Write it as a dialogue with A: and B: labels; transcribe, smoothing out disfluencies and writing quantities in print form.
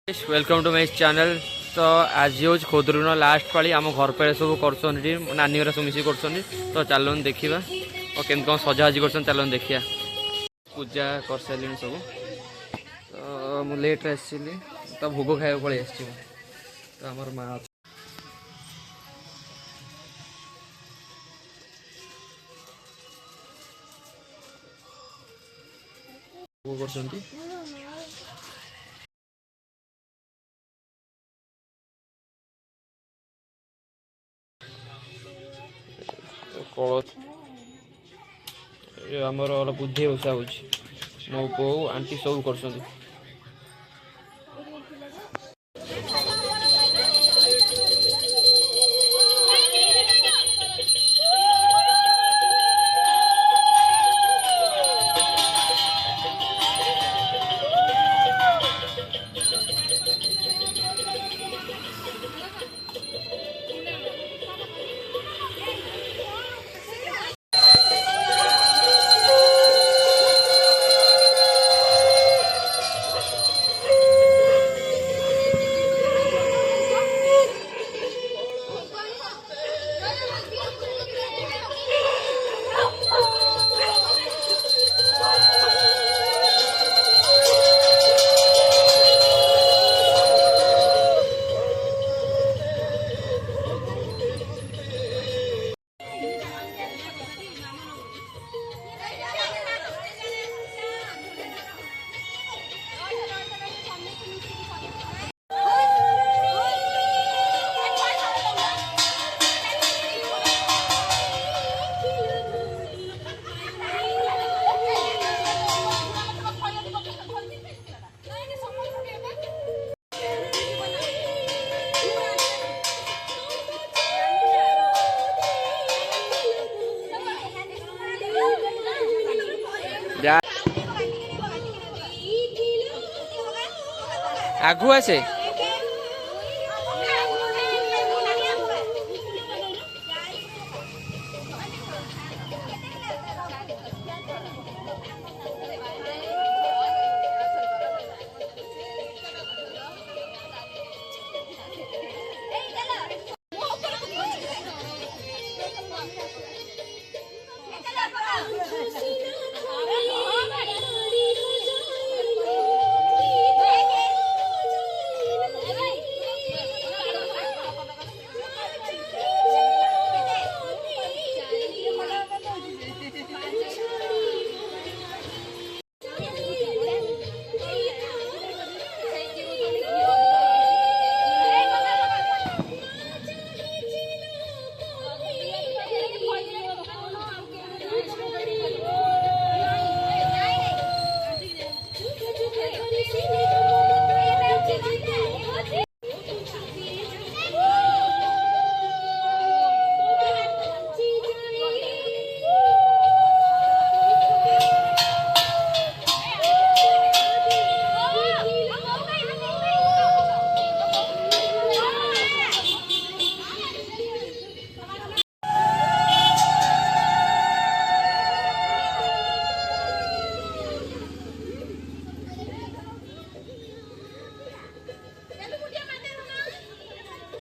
A: Welcome to my channel. तो आज हूँ खोदरुन लास्ट पाली आम घर पे सब कर नानी सब मिसिक कर तो चलन देखा और केम कौन सजाजी कर चलन देखिया। पूजा कर सारे सब तो मुझे लेट्रे आसली तो भोग खाया पलि आस तो आमर माँ भोग कर आमर बुद्धि ओषा हो मो बो आंटी सब कर आगु आसे